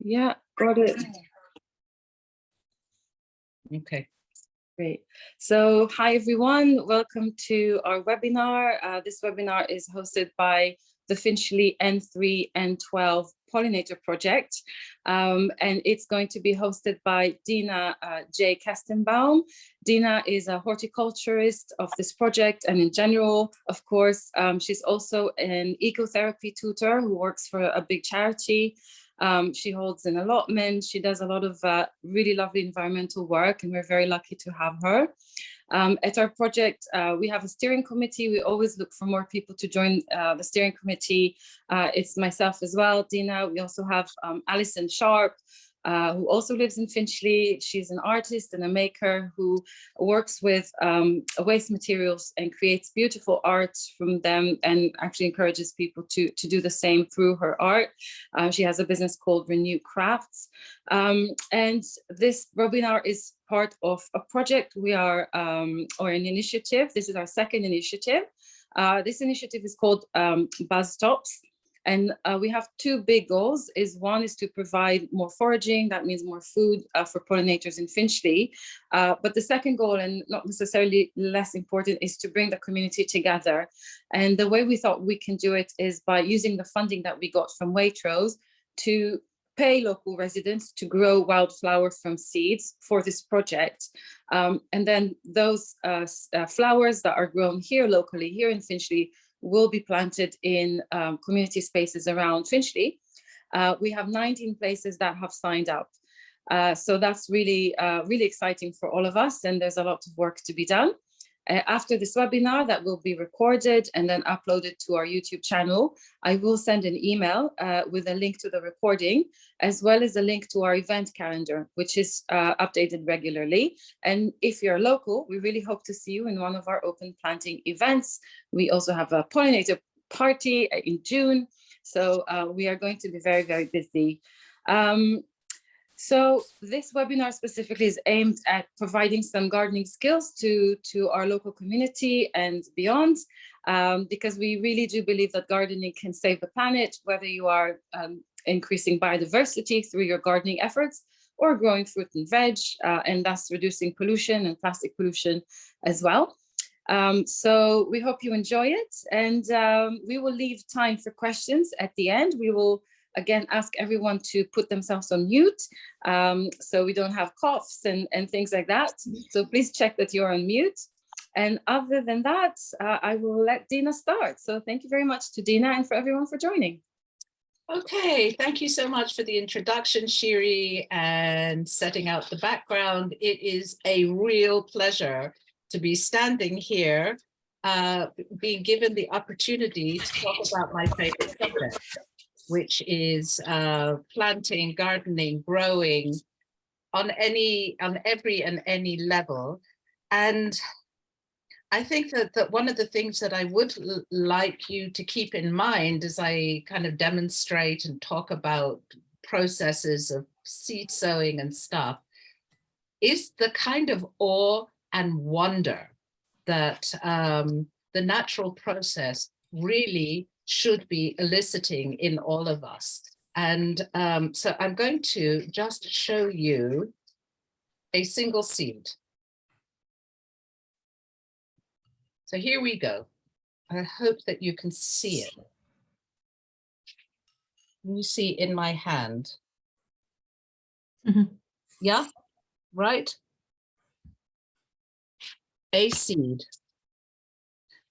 Yeah, got it. Okay. Great. So hi, everyone. Welcome to our webinar. This webinar is hosted by the Finchley N3 N12 Pollinator Project. And it's going to be hosted by Dina J. Kestenbaum. Dina is a horticulturist of this project, and in general, of course, she's also an ecotherapy tutor who works for a big charity. She holds an allotment. She does a lot of really lovely environmental work, and we're very lucky to have her. At our project, we have a steering committee. We always look for more people to join the steering committee. It's myself as well, Dina. We also have Alison Sharp, who also lives in Finchley. She's an artist and a maker who works with waste materials and creates beautiful art from them, and actually encourages people to do the same through her art. She has a business called Renew Crafts. And this webinar is part of a project we are, or an initiative. This is our second initiative. This initiative is called Buzz Stops. And we have two big goals. One is to provide more foraging. That means more food for pollinators in Finchley. But the second goal, and not necessarily less important, is to bring the community together. And the way we thought we can do it is by using the funding that we got from Waitrose to pay local residents to grow wildflower from seeds for this project. And then those flowers that are grown here locally, here in Finchley, will be planted in community spaces around Finchley. We have 19 places that have signed up. So that's really, really exciting for all of us, and there's a lot of work to be done. After this webinar that will be recorded and then uploaded to our YouTube channel, I will send an email with a link to the recording, as well as a link to our event calendar, which is updated regularly. And if you're local, we really hope to see you in one of our open planting events. We also have a pollinator party in June. So we are going to be very, very busy. So this webinar specifically is aimed at providing some gardening skills to our local community and beyond, because we really do believe that gardening can save the planet, whether you are increasing biodiversity through your gardening efforts or growing fruit and veg, and thus reducing pollution and plastic pollution as well. So we hope you enjoy it, and we will leave time for questions at the end. We will again ask everyone to put themselves on mute, so we don't have coughs and things like that. So please check that you're on mute. And other than that, I will let Dina start. So thank you very much to Dina and for everyone for joining. Okay, thank you so much for the introduction, Shiri, and setting out the background. It is a real pleasure to be standing here, being given the opportunity to talk about my favorite subject, which is planting, gardening, growing on every and any level. And I think that one of the things that I would like you to keep in mind as I kind of demonstrate and talk about processes of seed sowing and stuff is the kind of awe and wonder that the natural process really should be eliciting in all of us. And so I'm going to just show you a single seed. So here we go. I hope that you can see it. You see in my hand. Mm-hmm. Yeah, right? A seed.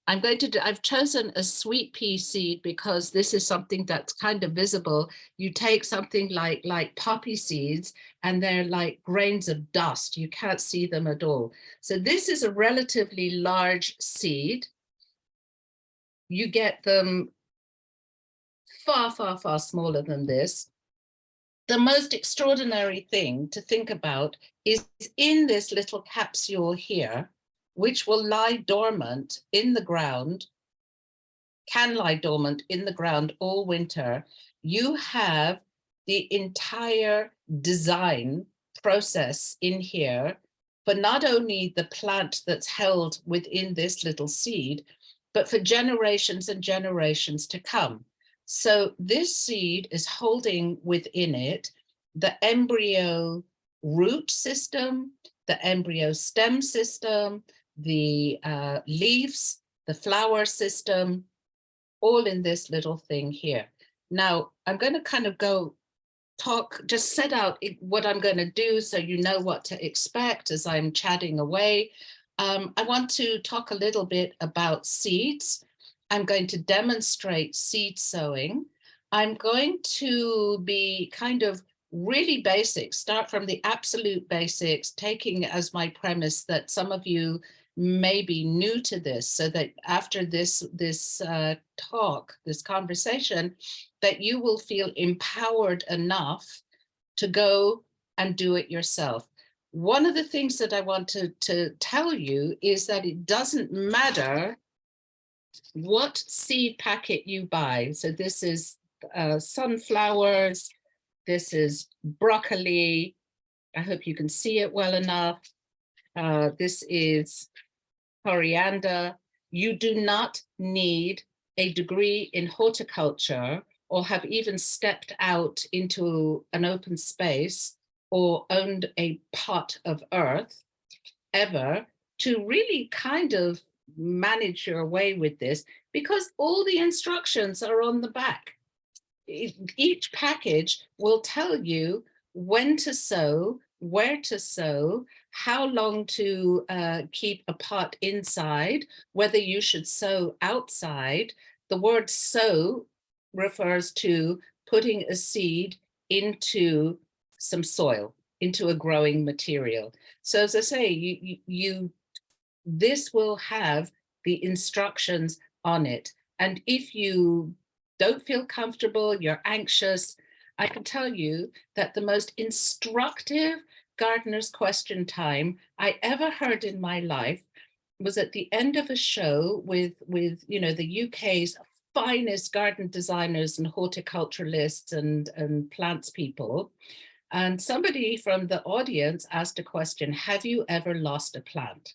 I've chosen a sweet pea seed because this is something that's kind of visible. You take something like poppy seeds and they're like grains of dust. You can't see them at all. So this is a relatively large seed. You get them far, far, far smaller than this. The most extraordinary thing to think about is in this little capsule here, which will lie dormant in the ground, can lie dormant in the ground all winter, you have the entire design process in here for not only the plant that's held within this little seed, but for generations and generations to come. So this seed is holding within it the embryo root system, the embryo stem system, the leaves, the flower system, all in this little thing here. Now, I'm going to kind of just set out what I'm going to do so you know what to expect as I'm chatting away. I want to talk a little bit about seeds. I'm going to demonstrate seed sowing. I'm going to be kind of really basic, start from the absolute basics, taking as my premise that some of you may be new to this, so that after this talk, this conversation, that you will feel empowered enough to go and do it yourself. One of the things that I want to tell you is that it doesn't matter what seed packet you buy. So this is sunflowers, this is broccoli. I hope you can see it well enough. This is coriander. You do not need a degree in horticulture or have even stepped out into an open space or owned a pot of earth ever to really kind of manage your way with this, because all the instructions are on the back. Each package will tell you when to sow, where to sow, how long to keep a pot inside, whether you should sow outside. The word sow refers to putting a seed into some soil, into a growing material. So as I say, this will have the instructions on it. And if you don't feel comfortable, you're anxious, I can tell you that the most instructive gardener's question time I ever heard in my life was at the end of a show with the UK's finest garden designers and horticulturalists and plants people. And somebody from the audience asked a question: have you ever lost a plant?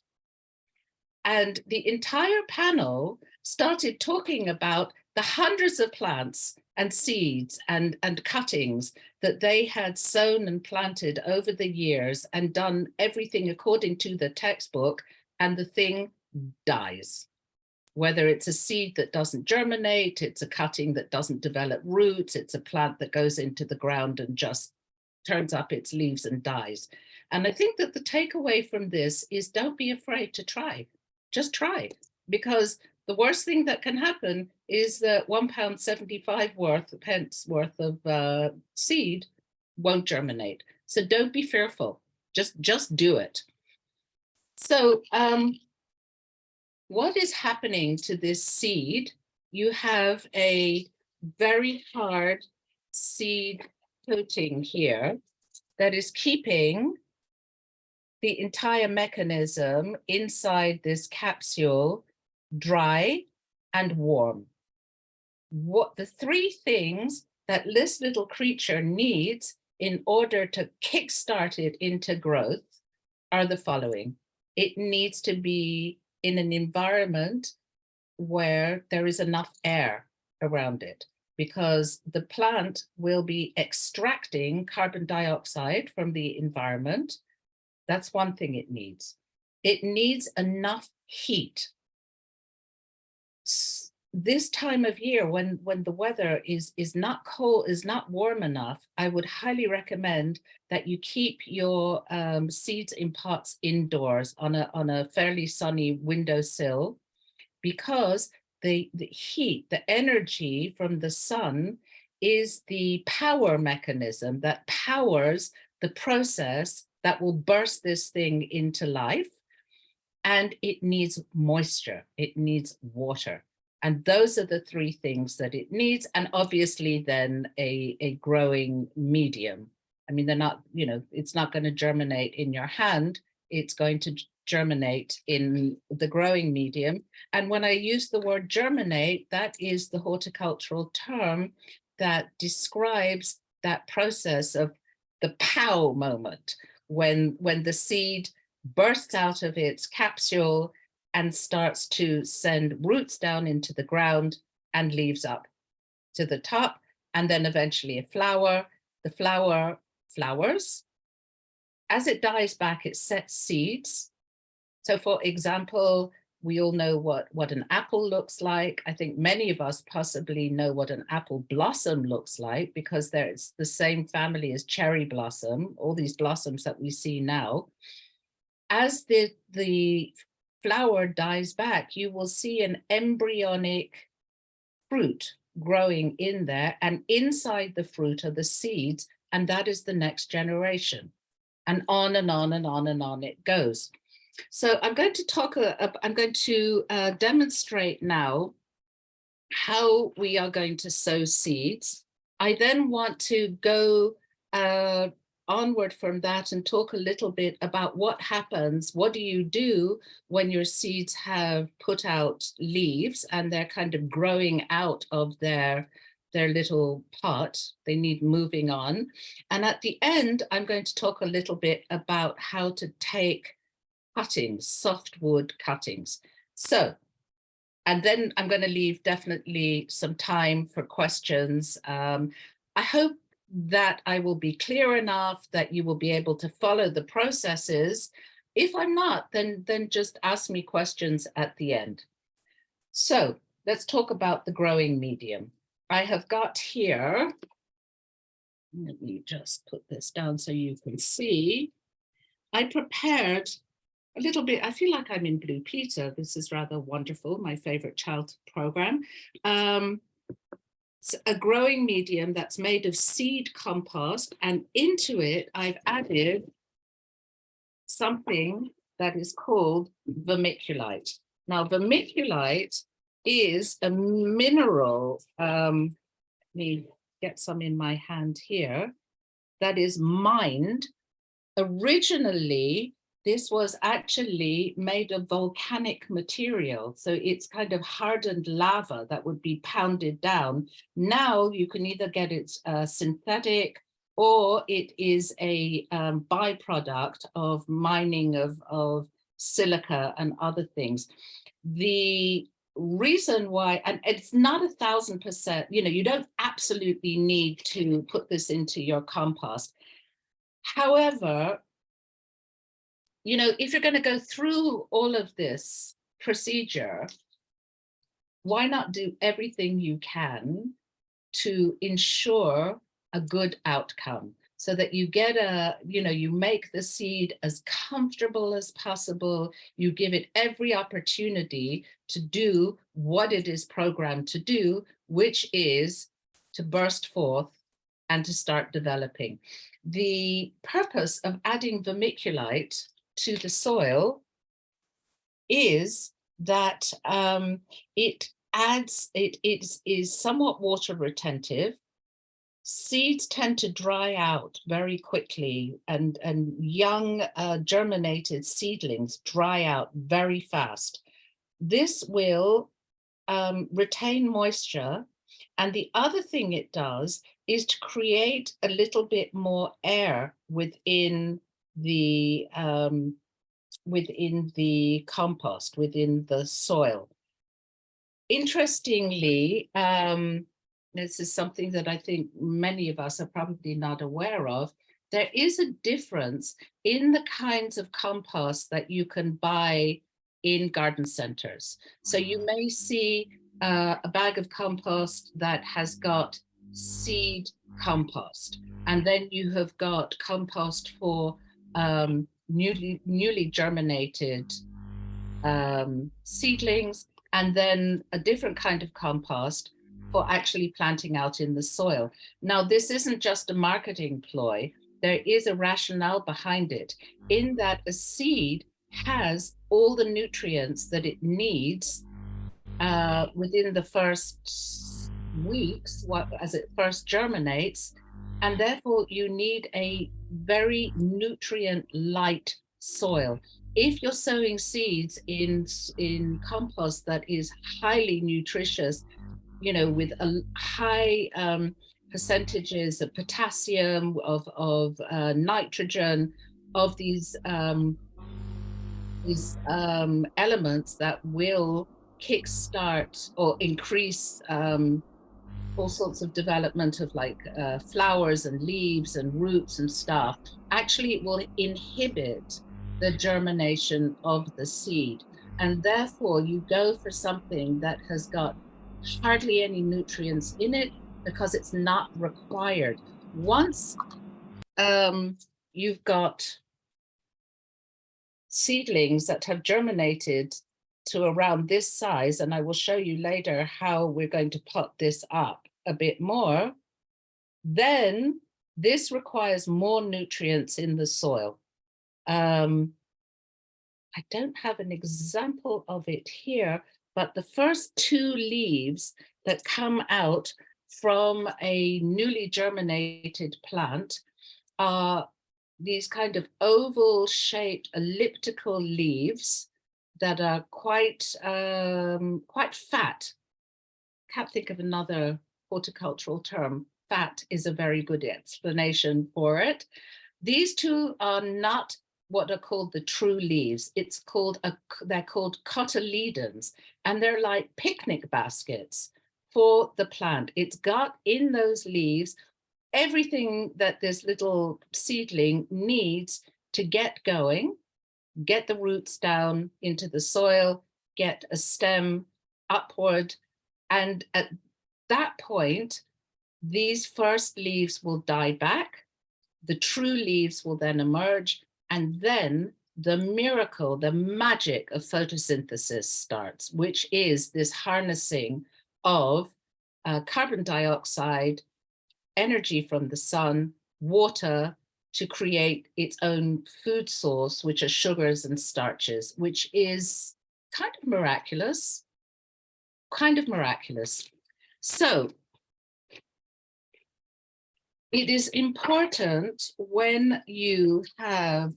And the entire panel started talking about the hundreds of plants and seeds and cuttings that they had sown and planted over the years and done everything according to the textbook, and the thing dies. Whether it's a seed that doesn't germinate, it's a cutting that doesn't develop roots, it's a plant that goes into the ground and just turns up its leaves and dies. And I think that the takeaway from this is don't be afraid to try. Just try, because the worst thing that can happen is that £1.75 pence worth of seed won't germinate. So don't be fearful. Just do it. So what is happening to this seed? You have a very hard seed coating here that is keeping the entire mechanism inside this capsule dry and warm. What the three things that this little creature needs in order to kickstart it into growth are the following. It needs to be in an environment where there is enough air around it, because the plant will be extracting carbon dioxide from the environment. That's one thing it needs. It needs enough heat. This time of year, when the weather is not cold, is not warm enough, I would highly recommend that you keep your seeds in pots indoors on a fairly sunny windowsill, because the heat, the energy from the sun is the power mechanism that powers the process that will burst this thing into life. And it needs moisture, it needs water. And those are the three things that it needs. And obviously then a growing medium. I mean, they're not, it's not going to germinate in your hand, it's going to germinate in the growing medium. And when I use the word germinate, that is the horticultural term that describes that process of the pow moment, when the seed bursts out of its capsule and starts to send roots down into the ground and leaves up to the top, and then eventually a flower. The flower flowers. As it dies back, it sets seeds. So for example, we all know what an apple looks like. I think many of us possibly know what an apple blossom looks like, because it's the same family as cherry blossom, all these blossoms that we see now. As the flower dies back, you will see an embryonic fruit growing in there, and inside the fruit are the seeds, and that is the next generation. And on and on and on and on it goes. So I'm going to demonstrate now how we are going to sow seeds. I then want to go onward from that and talk a little bit about what happens. What do you do when your seeds have put out leaves and they're kind of growing out of their little pot? They need moving on. And at the end, I'm going to talk a little bit about how to take cuttings, softwood cuttings. So, and then I'm going to leave definitely some time for questions. I hope that I will be clear enough that you will be able to follow the processes. If I'm not, then just ask me questions at the end. So let's talk about the growing medium. I have got here, let me just put this down so you can see. I prepared a little bit, I feel like I'm in Blue Peter. This is rather wonderful, my favorite child program. It's a growing medium that's made of seed compost, and into it I've added something that is called vermiculite. Now, vermiculite is a mineral, let me get some in my hand here, that is mined. Originally, this was actually made of volcanic material. So it's kind of hardened lava that would be pounded down. Now you can either get it synthetic, or it is a byproduct of mining of silica and other things. The reason why, and it's not 1,000%, you don't absolutely need to put this into your compost. However, if you're going to go through all of this procedure, why not do everything you can to ensure a good outcome, so that you get you make the seed as comfortable as possible. You give it every opportunity to do what it is programmed to do, which is to burst forth and to start developing. The purpose of adding vermiculite to the soil is that it is somewhat water retentive. Seeds tend to dry out very quickly, and young germinated seedlings dry out very fast. This will retain moisture, and the other thing it does is to create a little bit more air within the compost, within the soil. Interestingly, this is something that I think many of us are probably not aware of. There is a difference in the kinds of compost that you can buy in garden centers. So you may see a bag of compost that has got seed compost, and then you have got compost for newly germinated seedlings, and then a different kind of compost for actually planting out in the soil. Now, this isn't just a marketing ploy. There is a rationale behind it, in that a seed has all the nutrients that it needs within the first weeks, as it first germinates, and therefore you need a very nutrient light soil. If you're sowing seeds in compost that is highly nutritious, with a high percentages of potassium, of nitrogen, of these elements that will kickstart or increase all sorts of development of like flowers and leaves and roots and stuff, actually it will inhibit the germination of the seed. And therefore you go for something that has got hardly any nutrients in it because it's not required. Once you've got seedlings that have germinated to around this size, and I will show you later how we're going to pot this up a bit more, then this requires more nutrients in the soil. I don't have an example of it here, but the first 2 leaves that come out from a newly germinated plant are these kind of oval shaped elliptical leaves that are quite fat. Can't think of another horticultural term. Fat is a very good explanation for it. These 2 are not what are called the true leaves. It's called they're called cotyledons, and they're like picnic baskets for the plant. It's got in those leaves everything that this little seedling needs to get going, get the roots down into the soil, get a stem upward. And at that point, these first leaves will die back. The true leaves will then emerge. And then the miracle, the magic of photosynthesis starts, which is this harnessing of carbon dioxide, energy from the sun, water, to create its own food source, which are sugars and starches, which is kind of miraculous, So it is important when you have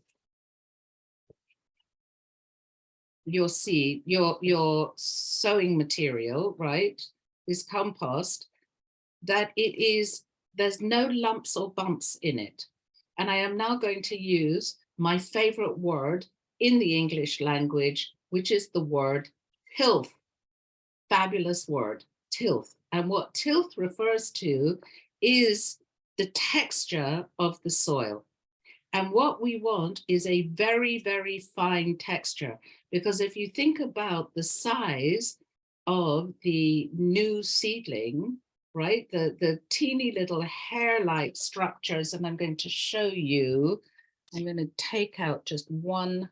your seed, your sowing material, right, this compost, that there's no lumps or bumps in it. And I am now going to use my favorite word in the English language, which is the word tilth. Fabulous word, tilth. And what tilth refers to is the texture of the soil. And what we want is a very, very fine texture, because if you think about the size of the new seedling, right, the teeny little hair-like structures, and I'm going to show you, I'm going to take out just one.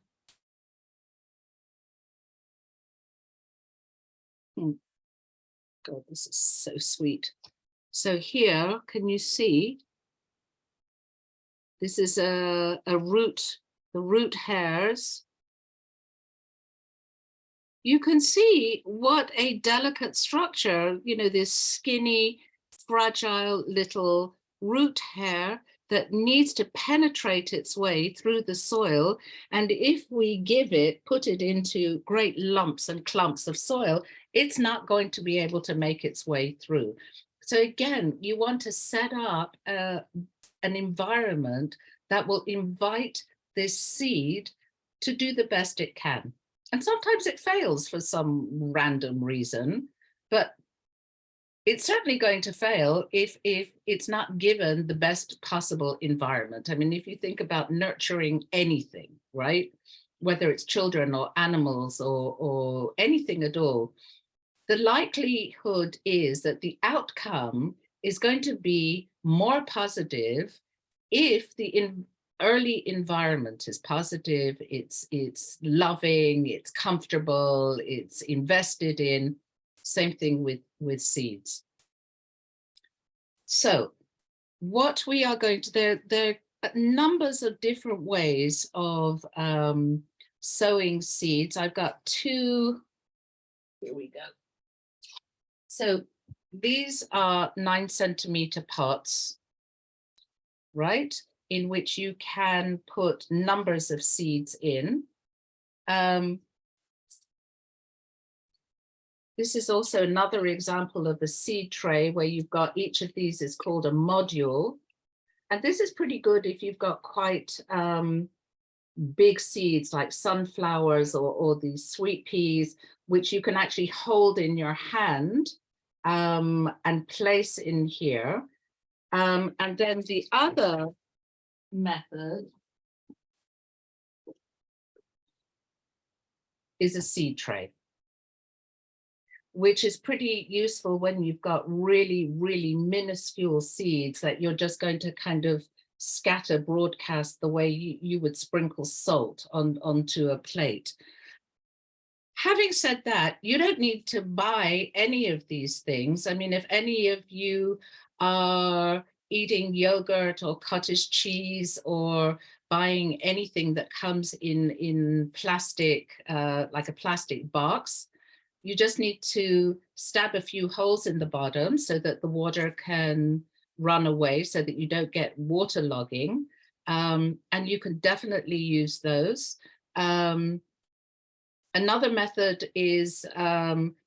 God, this is so sweet. So here, can you see? This is a root, the root hairs. You can see what a delicate structure, you know, this skinny, fragile little root hair that needs to penetrate its way through the soil. And if we put it into great lumps and clumps of soil, it's not going to be able to make its way through. So again, you want to set up an environment that will invite this seed to do the best it can. And sometimes it fails for some random reason, but it's certainly going to fail if it's not given the best possible environment. I mean, if you think about nurturing anything, right, whether it's children or animals or anything at all, the likelihood is that the outcome is going to be more positive if the early environment is positive, it's loving, it's comfortable, it's invested in. Same thing with seeds. So what we are going to, there are numbers of different ways of sowing seeds. I've got 2, here we go. So these are 9-centimeter pots, right, in which you can put numbers of seeds in. This is also another example of a seed tray where you've got each of these is called a module. And this is pretty good if you've got quite big seeds like sunflowers or these sweet peas, which you can actually hold in your hand and place in here. And then the other method is a seed tray, which is pretty useful when you've got really, really minuscule seeds that you're just going to kind of scatter broadcast the way you would sprinkle salt onto a plate. Having said that, you don't need to buy any of these things. I mean, if any of you are eating yogurt or cottage cheese or buying anything that comes in plastic, like a plastic box, you just need to stab a few holes in the bottom so that the water can run away, so that you don't get waterlogging. And you can definitely use those. Another method is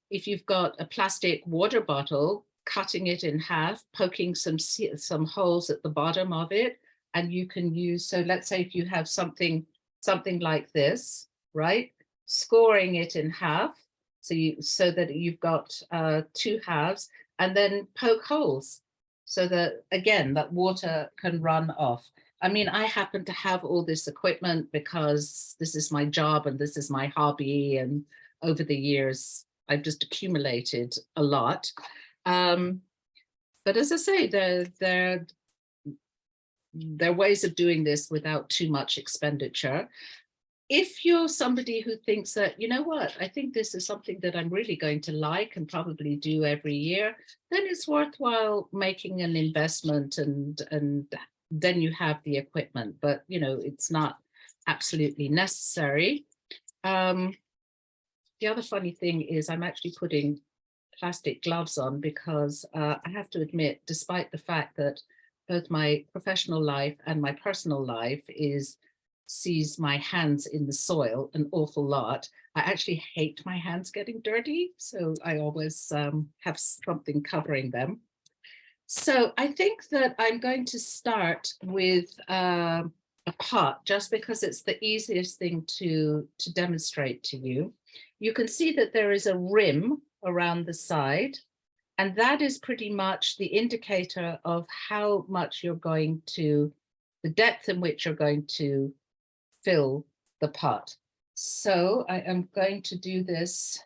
if you've got a plastic water bottle, cutting it in half, poking some holes at the bottom of it, and you can use, so let's say if you have something like this, right? Scoring it in half, so that you've got two halves, and then poke holes so that, again, that water can run off. I mean, I happen to have all this equipment because this is my job and this is my hobby. And over the years, I've just accumulated a lot. But as I say, there are ways of doing this without too much expenditure. If you're somebody who thinks that, you know what, I think this is something that I'm really going to like and probably do every year, then it's worthwhile making an investment, and then you have the equipment, but you know, it's not absolutely necessary. The other funny thing is I'm actually putting plastic gloves on because I have to admit, despite the fact that both my professional life and my personal life sees my hands in the soil an awful lot, I actually hate my hands getting dirty. So I always have something covering them. So I think that I'm going to start with a pot, just because it's the easiest thing to demonstrate to you. You can see that there is a rim around the side, and that is pretty much the indicator of how much you're going to, the depth in which you're going to fill the pot. So I am going to do this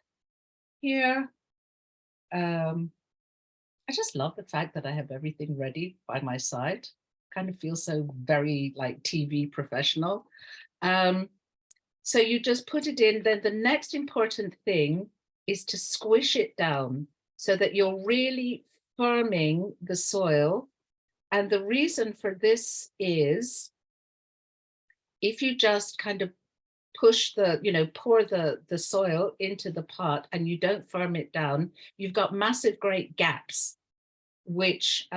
here. I just love the fact that I have everything ready by my side. Kind of feel so very like TV professional. So you just put it in. Then the next important thing is to squish it down so that you're really firming the soil. And the reason for this is if you just kind of push the, you know, pour the soil into the pot and you don't firm it down, you've got massive great gaps which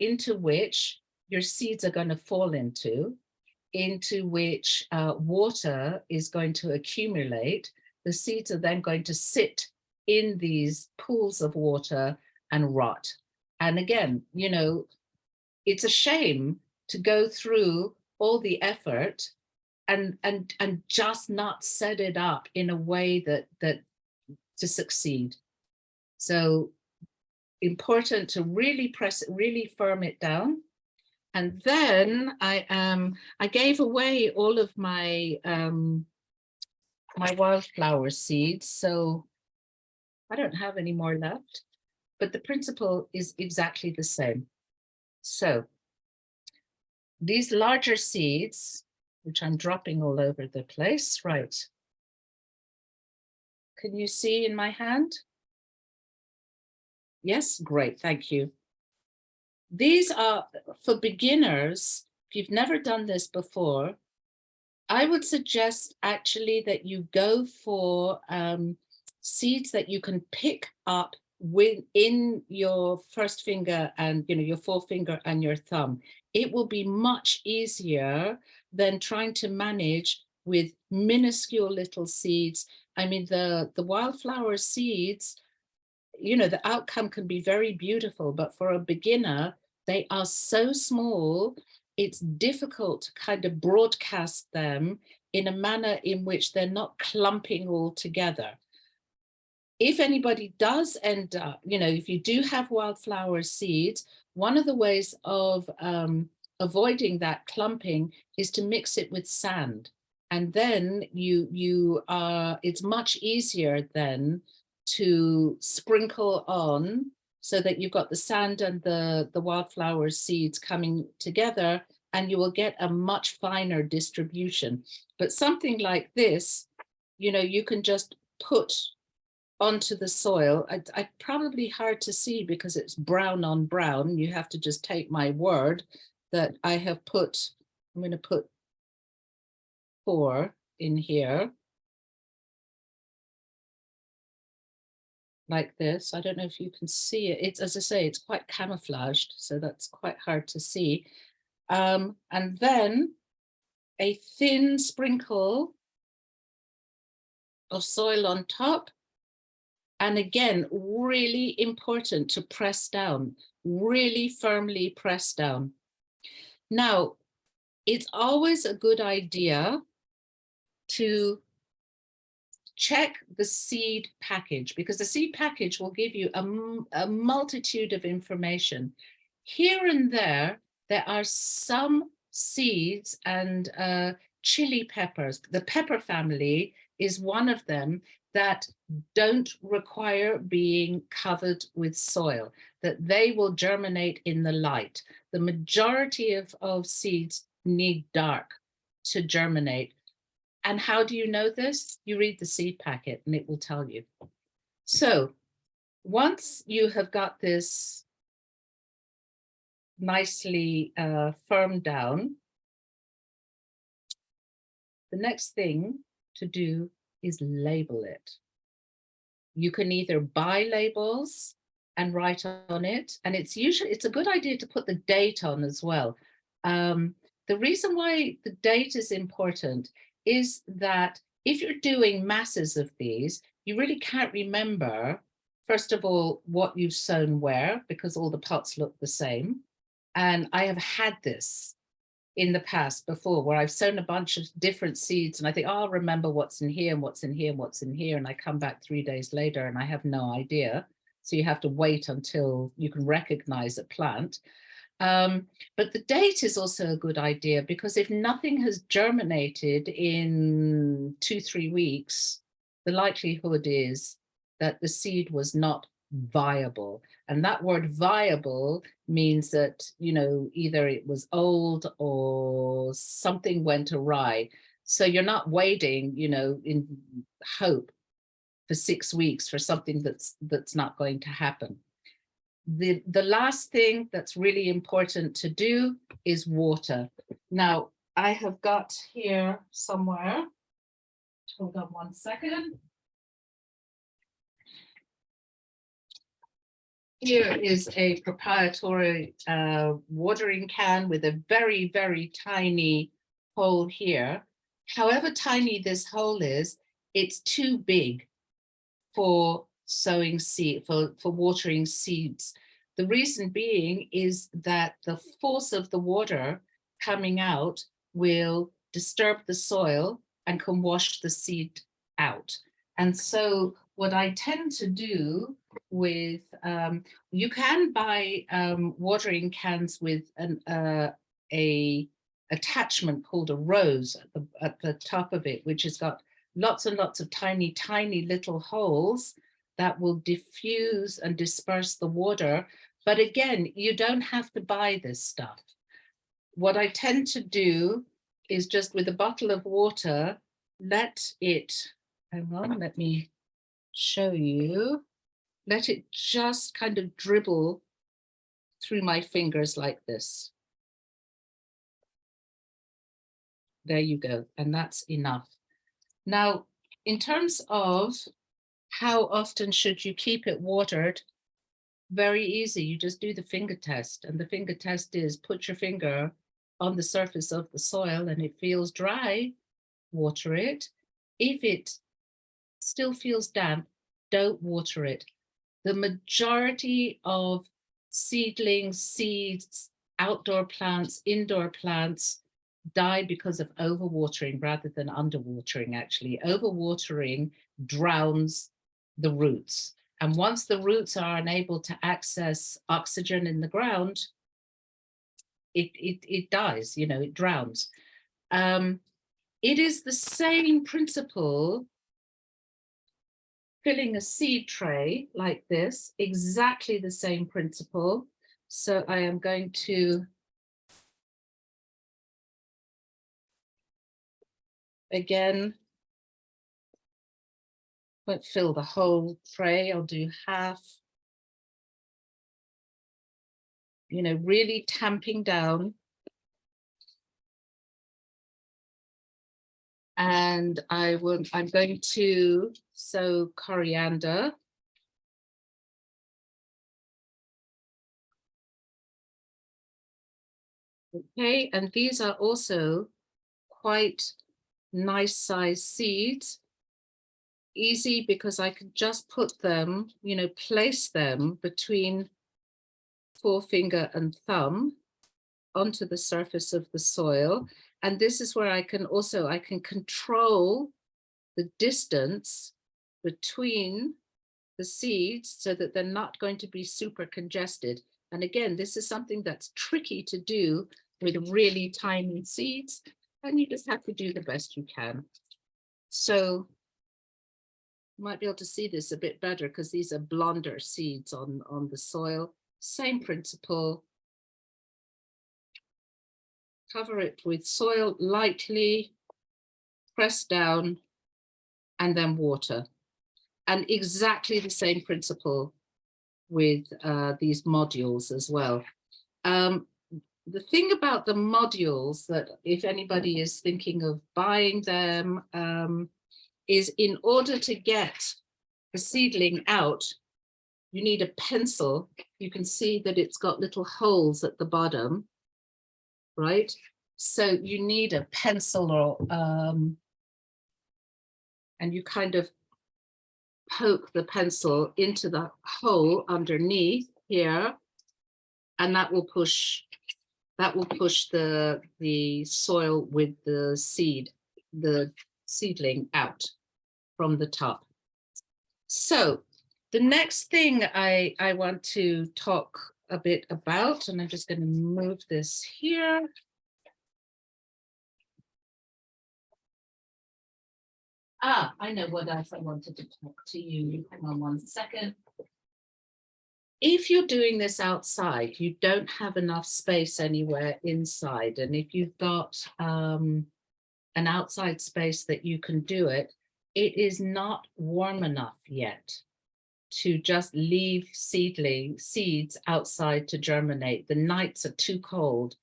into which your seeds are going to fall into which water is going to accumulate. The seeds are then going to sit in these pools of water and rot. And again, you know, it's a shame to go through all the effort and just not set it up in a way that to succeed. So important to really firm it down. And then I gave away all of my my wildflower seeds, so I don't have any more left, but the principle is exactly the same. So these larger seeds, which I'm dropping all over the place, right? Can you see in my hand? Yes, great, thank you. These are for beginners. If you've never done this before, I would suggest actually that you go for seeds that you can pick up within your first finger and, you know, your forefinger and your thumb. It will be much easier than trying to manage with minuscule little seeds. I mean, the wildflower seeds, you know, the outcome can be very beautiful, but for a beginner, they are so small, it's difficult to kind of broadcast them in a manner in which they're not clumping all together. if anybody does end up, if you do have wildflower seeds, one of the ways of avoiding that clumping is to mix it with sand. And then it's much easier then to sprinkle on so that you've got the sand and the wildflower seeds coming together, and you will get a much finer distribution. But something like this, you can just put onto the soil. I probably hard to see because it's brown on brown. You have to just take my word that I have put, I'm going to put 4 in here. Like this. I don't know if you can see it. It's, as I say, it's quite camouflaged, so that's quite hard to see. And then a thin sprinkle of soil on top. And again, really important to press down, really firmly press down. Now, it's always a good idea to check the seed package, because the seed package will give you a multitude of information. Here and there are some seeds and chili peppers. The pepper family is one of them that don't require being covered with soil, that they will germinate in the light. The majority of seeds need dark to germinate. And how do you know this? You read the seed packet and it will tell you. So once you have got this nicely firmed down, the next thing to do is label it. You can either buy labels and write on it, and it's a good idea to put the date on as well. The reason why the date is important is that if you're doing masses of these, you really can't remember, first of all, what you've sown where, because all the pots look the same. And I have had this in the past before, where I've sown a bunch of different seeds and I think, oh, I'll remember what's in here and what's in here and what's in here. And I come back 3 days later and I have no idea. So you have to wait until you can recognize a plant. But the date is also a good idea, because if nothing has germinated in 2-3 weeks, the likelihood is that the seed was not viable. And that word viable means that, either it was old or something went awry. So you're not waiting, in hope for 6 weeks for something that's not going to happen. The last thing that's really important to do is water. Now, I have got here somewhere, hold on one second. Here is a proprietary watering can with a very, very tiny hole here. However tiny this hole is, it's too big for sowing seed, for watering seeds. The reason being is that the force of the water coming out will disturb the soil and can wash the seed out. And so what I tend to do with, you can buy watering cans with a attachment called a rose at the top of it, which has got lots and lots of tiny, tiny little holes that will diffuse and disperse the water. But again, you don't have to buy this stuff. What I tend to do is just with a bottle of water, let it, hang on, let me show you. Let it just kind of dribble through my fingers like this. There you go, and that's enough. Now, in terms of how often should you keep it watered, very easy. You just do the finger test, and the finger test is put your finger on the surface of the soil and it feels dry, water it. If it still feels damp, don't water it. The majority of seedlings, seeds, outdoor plants, indoor plants die because of overwatering rather than underwatering. Actually, overwatering drowns the roots. And once the roots are unable to access oxygen in the ground, it dies, you know, it drowns. It is the same principle filling a seed tray like this, exactly the same principle. So I am going to again, won't fill the whole tray, I'll do half. You know, really tamping down. And I'm going to sow coriander. Okay, and these are also quite nice size seeds. Easy because I can just put them, you know, place them between forefinger and thumb onto the surface of the soil. And this is where I can control the distance between the seeds so that they're not going to be super congested. And again, this is something that's tricky to do with really tiny seeds, and you just have to do the best you can. So you might be able to see this a bit better because these are blonder seeds on the soil. Same principle. Cover it with soil lightly, press down, and then water. And exactly the same principle with these modules as well. The thing about the modules, that if anybody is thinking of buying them, is in order to get the seedling out, you need a pencil. You can see that it's got little holes at the bottom, right? So you need a pencil, or and you kind of poke the pencil into the hole underneath here, and that will push the soil with the seedling out from the top. So the next thing I want to talk a bit about, and I'm just going to move this here. I know what else I wanted to talk to you. Hang on one second. If you're doing this outside, you don't have enough space anywhere inside. And if you've got an outside space that you can do it, it is not warm enough yet to just leave seeds outside to germinate. The nights are too cold.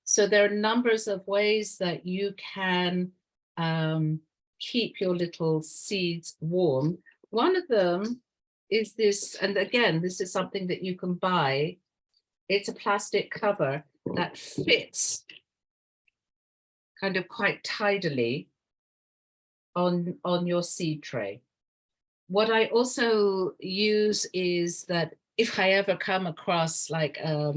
So there are numbers of ways that you can keep your little seeds warm. One of them is this, and again, this is something that you can buy. It's a plastic cover that fits kind of quite tidily on your seed tray. What I also use is that if I ever come across like a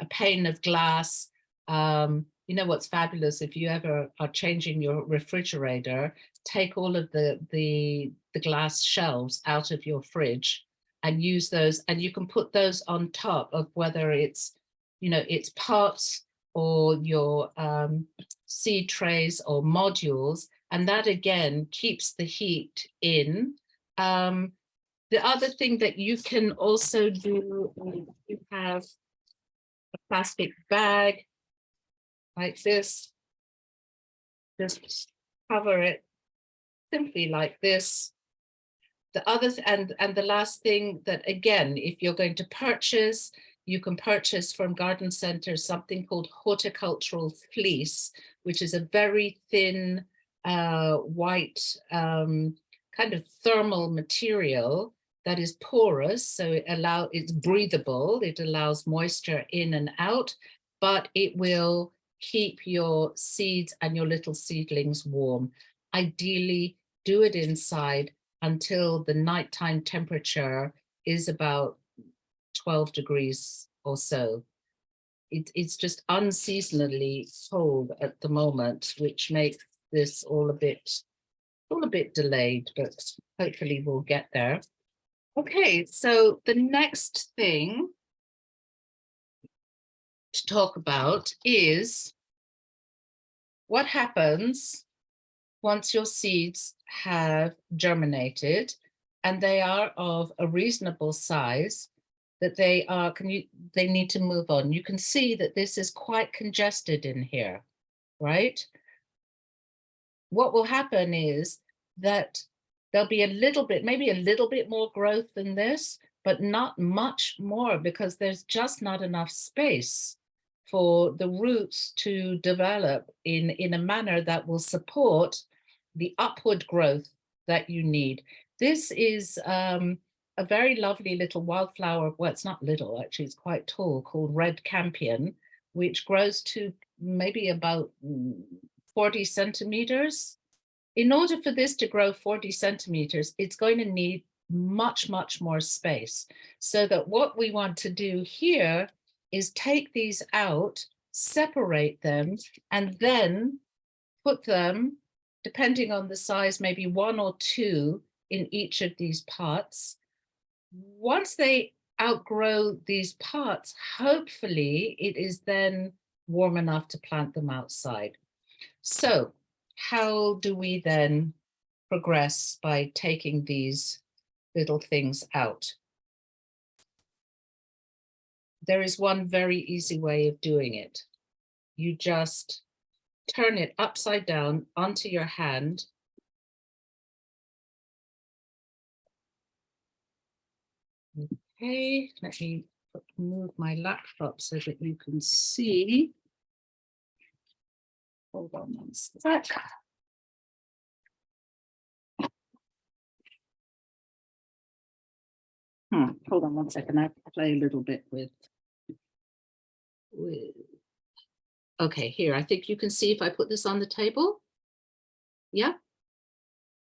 pane of glass, you know what's fabulous, if you ever are changing your refrigerator, take all of the glass shelves out of your fridge and use those, and you can put those on top of whether it's, you know, it's pots or your seed trays or modules, and that again keeps the heat in. The other thing that you can also do, you have a plastic bag like this, just cover it simply like this. The other and the last thing that, again, if you're going to purchase, you can purchase from garden centers something called horticultural fleece, which is a very thin white kind of thermal material that is porous, so it's breathable, it allows moisture in and out, but it will keep your seeds and your little seedlings warm. Ideally, do it inside until the nighttime temperature is about 12 degrees or so. It's just unseasonably cold at the moment, which makes this all a bit delayed, but hopefully we'll get there. Okay, so the next thing to talk about is what happens once your seeds have germinated and they are of a reasonable size, that they need to move on. You can see that this is quite congested in here, right? What will happen is that there'll be a little bit, maybe a little bit more growth than this, but not much more, because there's just not enough space for the roots to develop in a manner that will support the upward growth that you need. This is a very lovely little wildflower. Well, it's not little, actually, it's quite tall, called red campion, which grows to maybe about 40 centimeters. In order for this to grow 40 centimeters, it's going to need much, much more space. So that what we want to do here is take these out, separate them, and then put them, depending on the size, maybe 1 or 2 in each of these pots. Once they outgrow these pots, hopefully it is then warm enough to plant them outside. So how do we then progress by taking these little things out? There is one very easy way of doing it. You just turn it upside down onto your hand. Okay, let me move my laptop so that you can see. Hold on one sec. Hold on one second. I play a little bit with. Okay, here. I think you can see if I put this on the table. Yeah.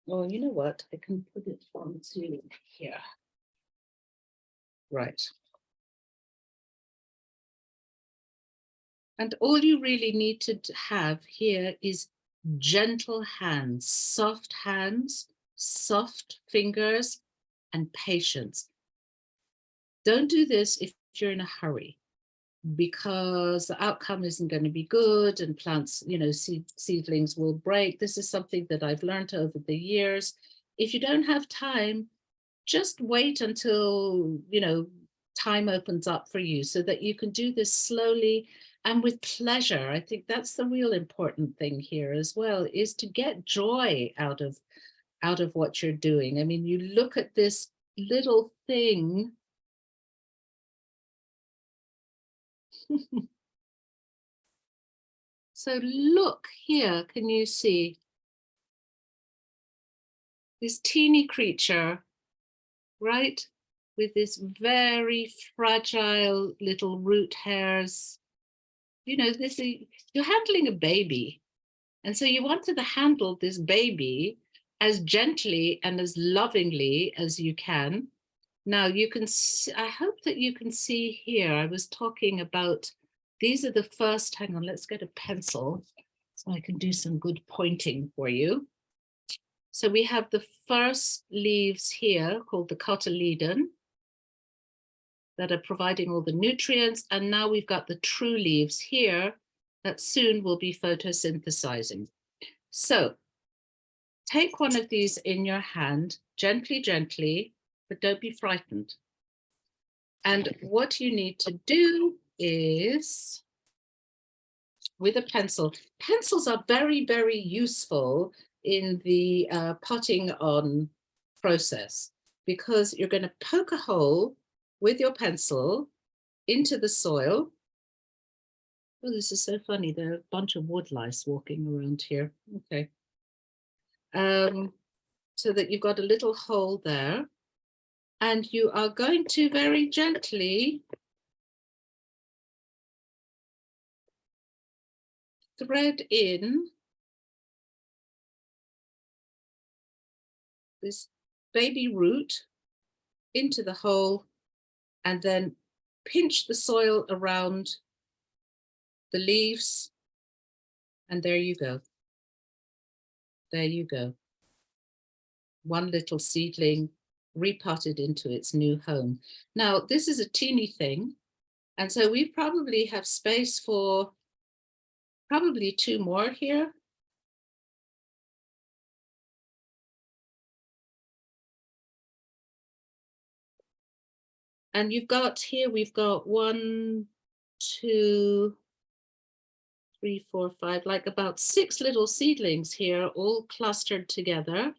Well, you know what? I can put it onto here. Right. And all you really need to have here is gentle hands, soft fingers, and patience. Don't do this if you're in a hurry, because the outcome isn't going to be good and plants, seedlings will break. This is something that I've learned over the years. If you don't have time, just wait until, time opens up for you, so that you can do this slowly and with pleasure. I think that's the real important thing here as well, is to get joy out of what you're doing. I mean, you look at this little thing. So look here, can you see this teeny creature, right? With this very fragile little root hairs. You're handling a baby. And so you wanted to handle this baby as gently and as lovingly as you can. Now you can see, I hope that you can see here, I was talking about, these are the first, hang on, let's get a pencil so I can do some good pointing for you. So we have the first leaves here called the cotyledon that are providing all the nutrients. And now we've got the true leaves here that soon will be photosynthesizing. So take one of these in your hand, gently, gently, but don't be frightened. And what you need to do is, with a pencil, pencils are very, very useful in the potting on process, because you're going to poke a hole with your pencil into the soil. Oh, this is so funny. There are a bunch of wood lice walking around here. Okay. So that you've got a little hole there. And you are going to very gently thread in this baby root into the hole, and then pinch the soil around the leaves. And there you go. There you go. One little seedling repotted into its new home. Now, this is a teeny thing, and so we probably have space for probably 2 more here. And you've got here, we've got 1, 2, 3, 4, 5, like about 6 little seedlings here, all clustered together,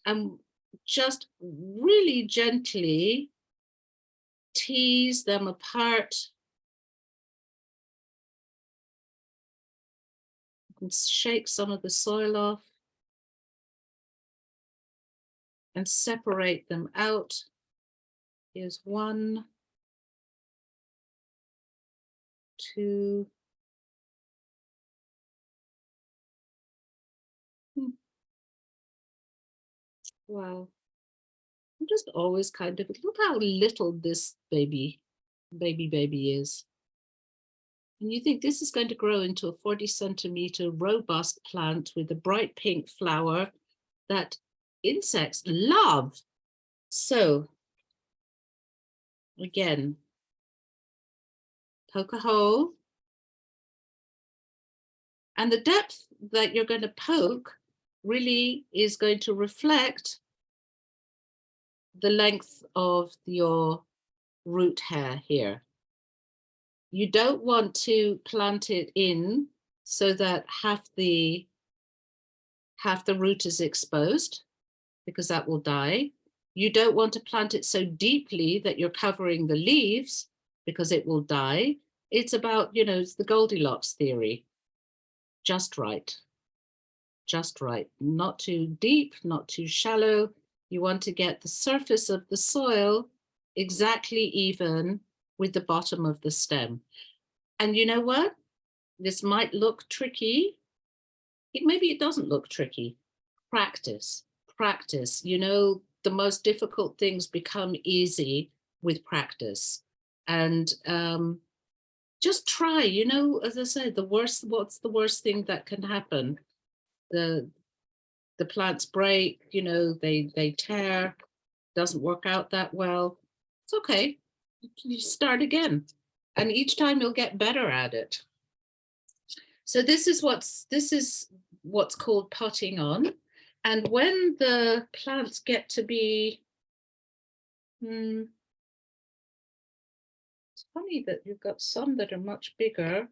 and just really gently tease them apart. You can shake some of the soil off and separate them out. Here's 1, 2. Wow. I'm just always kind of, look how little this baby is. And you think this is going to grow into a 40-centimeter robust plant with a bright pink flower that insects love. So again, poke a hole. And the depth that you're going to poke really is going to reflect the length of your root hair here. You don't want to plant it in so that half the root is exposed, because that will die. You don't want to plant it so deeply that you're covering the leaves, because it will die. It's about, it's the Goldilocks theory. Just right. Just right. Not too deep, not too shallow. You want to get the surface of the soil exactly even with the bottom of the stem. And you know what? This might look tricky. Maybe it doesn't look tricky. Practice. The most difficult things become easy with practice. And just try, as I said, what's the worst thing that can happen? The plants break, they tear, doesn't work out that well. It's okay. You start again. And each time you'll get better at it. So this is what's called potting on. And when the plants get to be, it's funny that you've got some that are much bigger.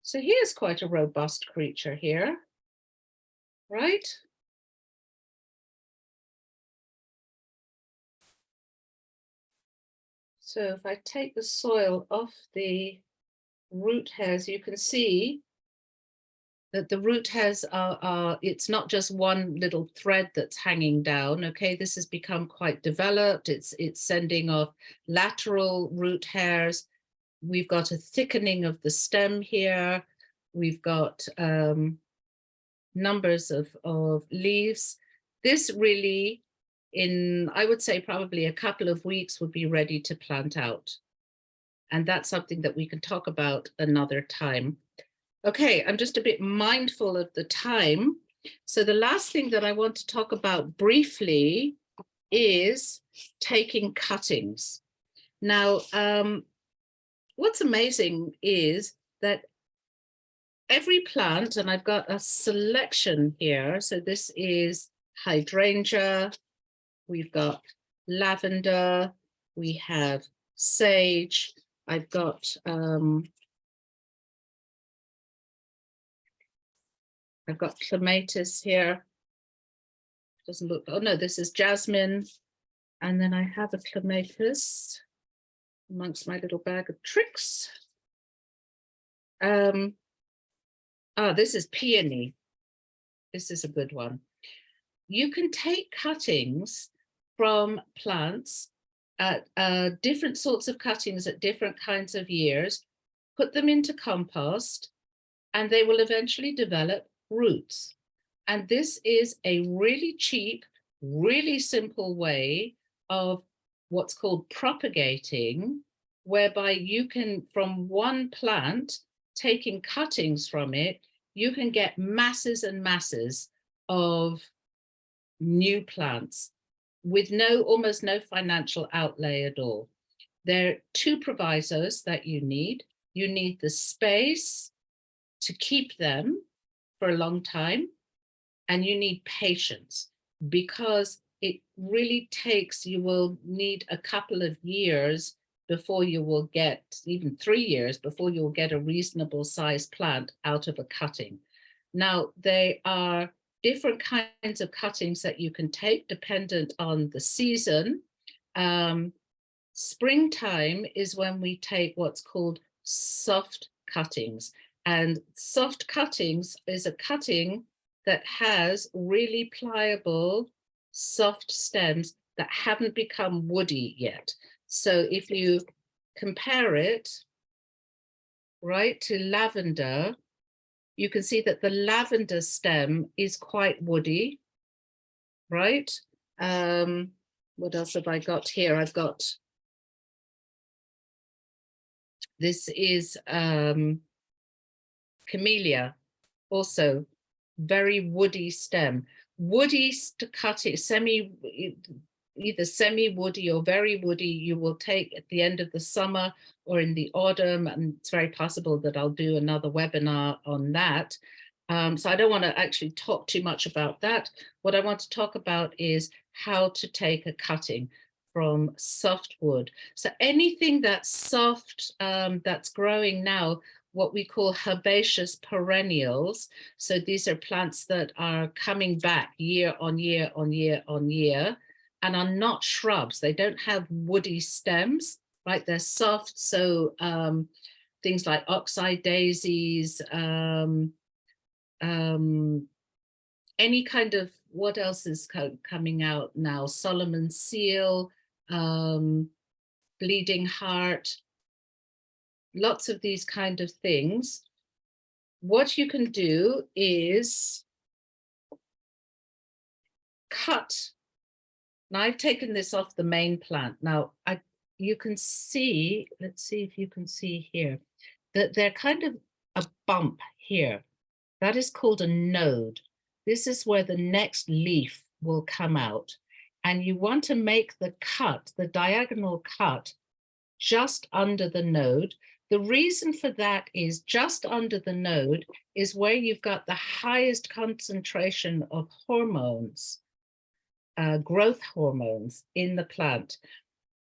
So here's quite a robust creature here, right? So if I take the soil off the root hairs, you can see that the root hairs it's not just one little thread that's hanging down. Okay, this has become quite developed. It's sending off lateral root hairs. We've got a thickening of the stem here. We've got numbers of leaves. This really, I would say probably a couple of weeks, would be ready to plant out. And that's something that we can talk about another time. Okay, I'm just a bit mindful of the time. So the last thing that I want to talk about briefly is taking cuttings. Now, what's amazing is that every plant, and I've got a selection here. So this is hydrangea, we've got lavender, we have sage, I've got clematis here. Doesn't look, oh no, this is jasmine. And then I have a clematis amongst my little bag of tricks. This is peony. This is a good one. You can take cuttings from plants at different sorts of cuttings at different kinds of years, put them into compost, and they will eventually develop roots. And this is a really cheap, really simple way of what's called propagating, whereby you can, from one plant, taking cuttings from it, you can get masses and masses of new plants. with almost no financial outlay at all. There are two provisos that you need. You need the space to keep them for a long time, and you need patience, because it really takes, you will need a couple of years before you will get, even 3 years before you'll get a reasonable sized plant out of a cutting. Now, there are different kinds of cuttings that you can take dependent on the season. Springtime is when we take what's called soft cuttings. And soft cuttings is a cutting that has really pliable, soft stems that haven't become woody yet. So if you compare it, right, to lavender, you can see that the lavender stem is quite woody, right? What else have I got here? I've got, this is camellia, also very woody stem. Woody cutting, either semi-woody or very woody, you will take at the end of the summer or in the autumn, and it's very possible that I'll do another webinar on that. So I don't want to actually talk too much about that. What I want to talk about is how to take a cutting from softwood. So anything that's soft, that's growing now, what we call herbaceous perennials. So these are plants that are coming back year on year on year on year, and are not shrubs. They don't have woody stems, right? They're soft. So things like oxeye daisies, any kind of, what else is coming out now? Solomon seal, bleeding heart, lots of these kind of things. What you can do is cut. Now I've taken this off the main plant. Now you can see, let's see if you can see here, that they're kind of a bump here. That is called a node. This is where the next leaf will come out. And you want to make the cut, the diagonal cut, just under the node. The reason for that is just under the node is where you've got the highest concentration of hormones, growth hormones in the plant.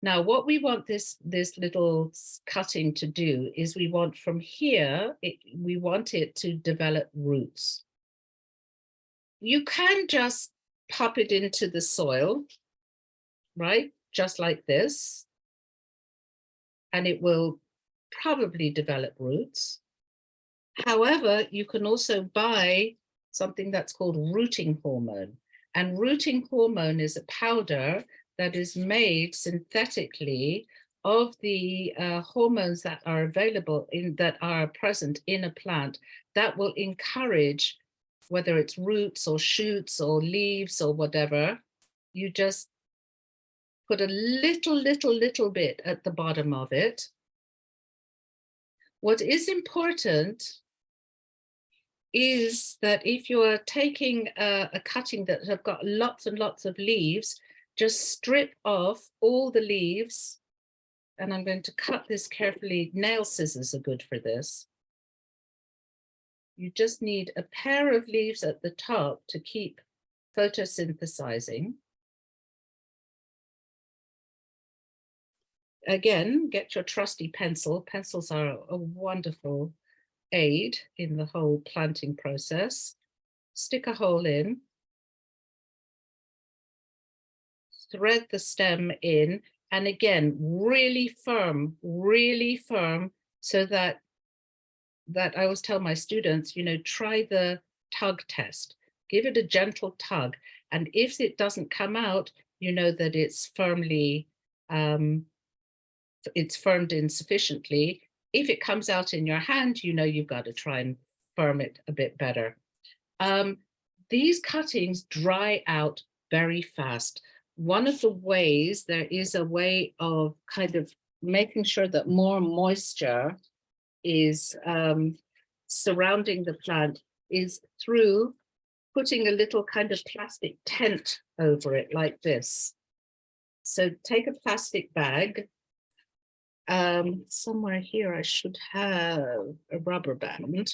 Now, what we want this little cutting to do is we want from here, we want it to develop roots. You can just pop it into the soil, right? Just like this. And it will probably develop roots. However, you can also buy something that's called rooting hormone. And rooting hormone is a powder that is made synthetically of the hormones that are available that are present in a plant that will encourage, whether it's roots or shoots or leaves or whatever. You just put a little bit at the bottom of it. What is important is that if you are taking a cutting that have got lots and lots of leaves, just strip off all the leaves. And I'm going to cut this carefully. Nail scissors are good for this. You just need a pair of leaves at the top to keep photosynthesizing. Again, get your trusty pencil. Pencils are a wonderful aid in the whole planting process. Stick a hole in. Thread the stem in, and again, really firm, so that I always tell my students, you know, try the tug test. Give it a gentle tug, and if it doesn't come out, you know that it's firmly, it's firmed in sufficiently. If it comes out in your hand, you know you've got to try and firm it a bit better. These cuttings dry out very fast. One of the ways, there is a way of kind of making sure that more moisture is surrounding the plant, is through putting a little kind of plastic tent over it like this. So take a plastic bag. Somewhere here I should have a rubber band,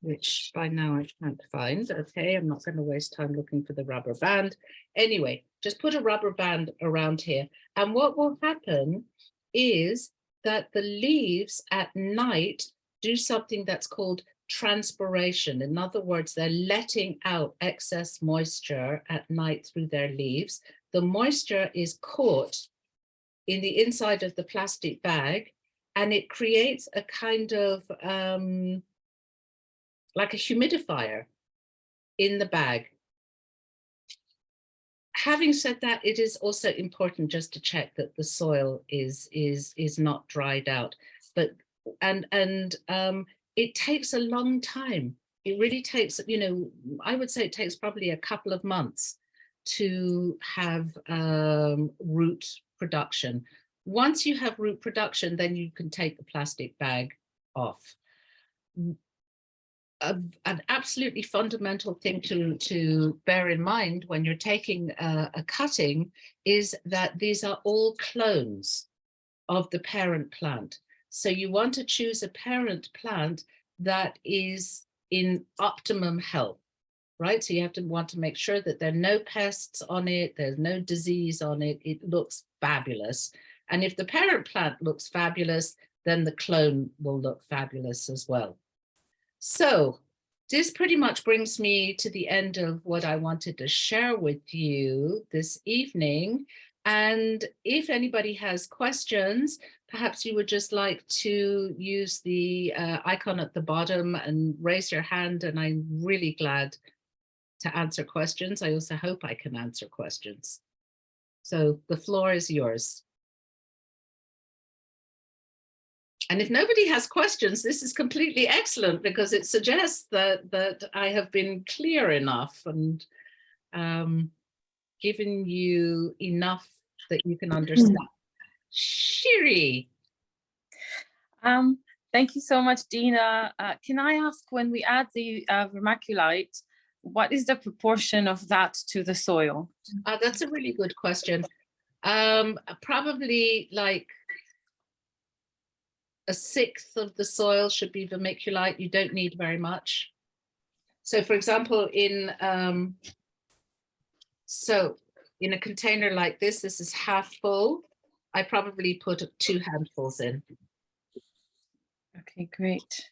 which by now I can't find. Okay, I'm not going to waste time looking for the rubber band. Anyway, just put a rubber band around here. And what will happen is that the leaves at night do something that's called transpiration. In other words, they're letting out excess moisture at night through their leaves. The moisture is caught in the inside of the plastic bag, and it creates a kind of like a humidifier in the bag. Having said that, it is also important just to check that the soil is not dried out. But it takes a long time. It really takes, you know, I would say it takes probably a couple of months to have root production. Once you have root production, then you can take the plastic bag off. An absolutely fundamental thing to bear in mind when you're taking a cutting is that these are all clones of the parent plant. So you want to choose a parent plant that is in optimum health, right? So you have to want to make sure that there are no pests on it, there's no disease on it, it looks fabulous. And if the parent plant looks fabulous, then the clone will look fabulous as well. So this pretty much brings me to the end of what I wanted to share with you this evening. And if anybody has questions, perhaps you would just like to use the icon at the bottom and raise your hand, and I'm really glad to answer questions. I also hope I can answer questions. So the floor is yours. And if nobody has questions, this is completely excellent, because it suggests that I have been clear enough and given you enough that you can understand. Shiri. Thank you so much, Dina. Can I ask, when we add the vermiculite, what is the proportion of that to the soil? That's a really good question. Probably like a sixth of the soil should be vermiculite. You don't need very much. So for example, in a container like this is half full. I probably put 2 handfuls in. Okay, great.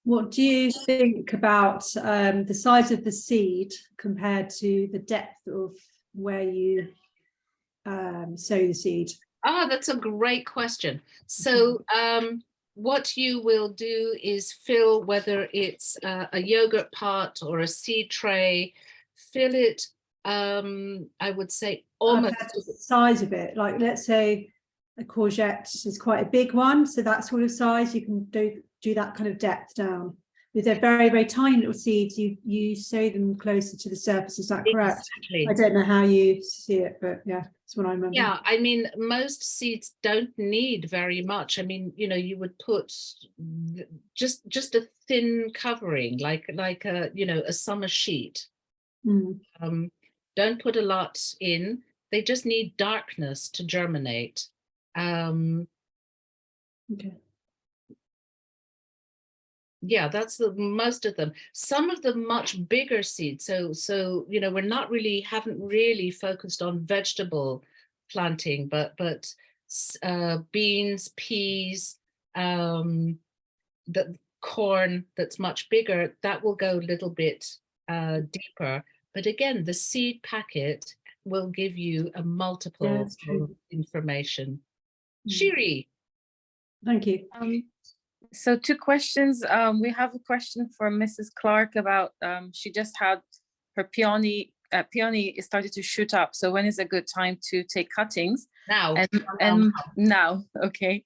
What do you think about the size of the seed compared to the depth of where you sow the seed? That's a great question. So what you will do is fill, whether it's a yogurt pot or a seed tray, fill it, I would say almost the size of it. Like, let's say a courgette is quite a big one, so that sort of size, you can do that kind of depth down. With their very, very tiny little seeds, you sow them closer to the surface. Is that correct? Exactly. I don't know how you see it, but yeah, that's what I remember. Yeah, I mean, most seeds don't need very much. I mean, you know, you would put just a thin covering, like a, you know, a summer sheet. Don't put a lot in. They just need darkness to germinate. Okay. Yeah, that's most of them. Some of the much bigger seeds. So you know, haven't really focused on vegetable planting, but beans, peas, the corn that's much bigger, that will go a little bit deeper. But again, the seed packet will give you a multiple of information. Shiri. Thank you. So 2 questions. We have a question from Mrs. Clark about, she just had her peony started to shoot up. So when is a good time to take cuttings? Now. And now, okay,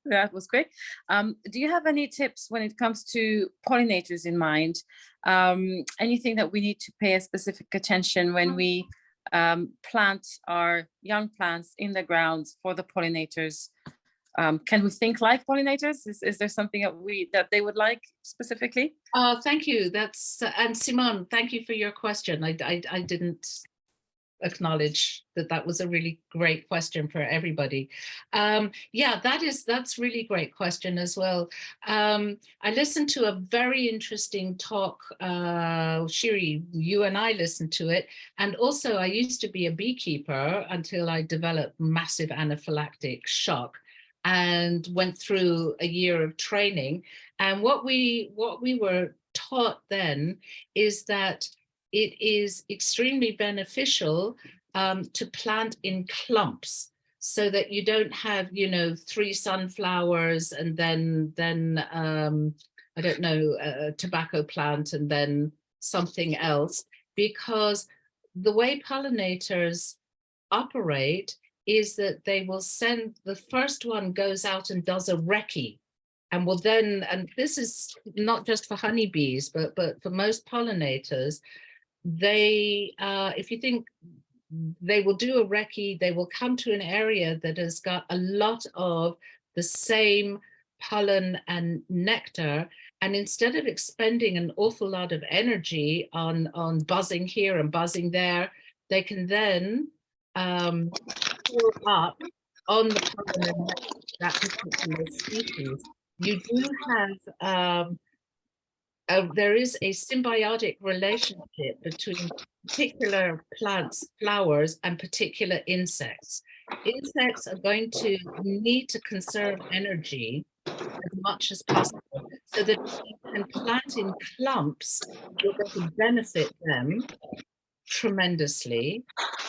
that was great. Do you have any tips when it comes to pollinators in mind? Anything that we need to pay a specific attention when we plant our young plants in the ground for the pollinators? Can we think like pollinators? Is there something that they would like specifically? Thank you. That's and Simone, thank you for your question. I didn't acknowledge that that was a really great question for everybody. Yeah, that's really great question as well. I listened to a very interesting talk, Shiri, you and I listened to it. And also I used to be a beekeeper until I developed massive anaphylactic shock and went through a year of training. And what we were taught then is that it is extremely beneficial to plant in clumps so that you don't have, you know, 3 sunflowers and then I don't know, a tobacco plant and then something else, because the way pollinators operate is that they will send, the first one goes out and does a recce, and will then, and this is not just for honeybees, but for most pollinators, they, if you think, they will do a recce, they will come to an area that has got a lot of the same pollen and nectar, and instead of expending an awful lot of energy on buzzing here and buzzing there, they can then pour up on the pollen and that particular species. You do have there is a symbiotic relationship between particular plants, flowers, and particular insects. Insects are going to need to conserve energy as much as possible, so that if you can plant in clumps, you're going to benefit them tremendously.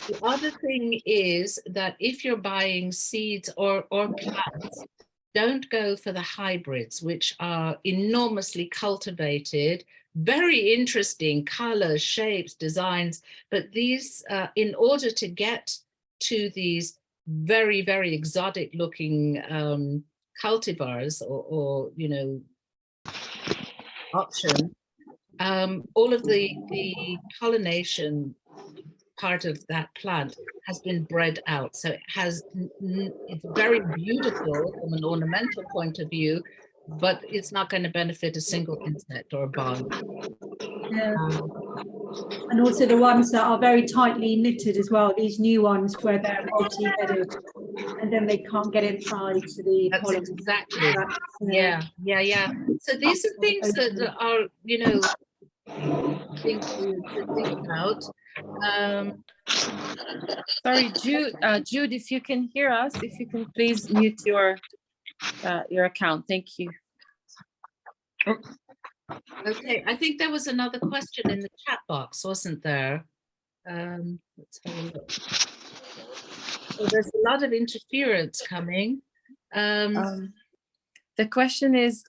The other thing is that if you're buying seeds or plants, don't go for the hybrids, which are enormously cultivated, very interesting colors, shapes, designs, but these, in order to get to these very, very exotic looking cultivars or you know, option, all of the pollination part of that plant has been bred out. So it has, it's very beautiful from an ornamental point of view, but it's not going to benefit a single insect or a bug. Yeah. And also the ones that are very tightly knitted as well, these new ones where they're multi-headed and then they can't get inside to the That's pollen. exactly. Yeah. So these are things that are, you know, things to think about. Sorry, Jude, if you can hear us, if you can please mute your account. Thank you. Okay, I think there was another question in the chat box, wasn't there? Let's have a look. Oh, there's a lot of interference coming. The question is,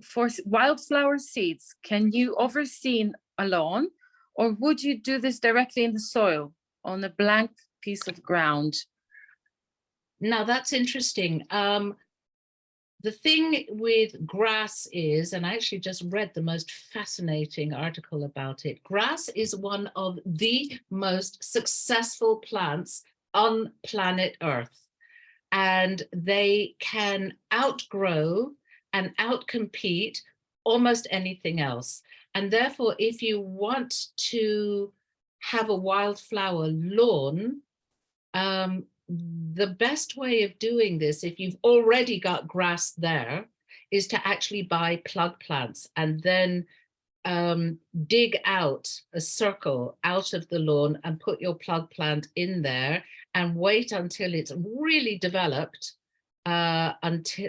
for wildflower seeds, can you overseed a lawn, or would you do this directly in the soil on a blank piece of ground? Now that's interesting. The thing with grass is, and I actually just read the most fascinating article about it, grass is one of the most successful plants on planet Earth, and they can outgrow and outcompete almost anything else. And therefore, if you want to have a wildflower lawn, the best way of doing this, if you've already got grass there, is to actually buy plug plants and then dig out a circle out of the lawn and put your plug plant in there and wait until it's really developed, until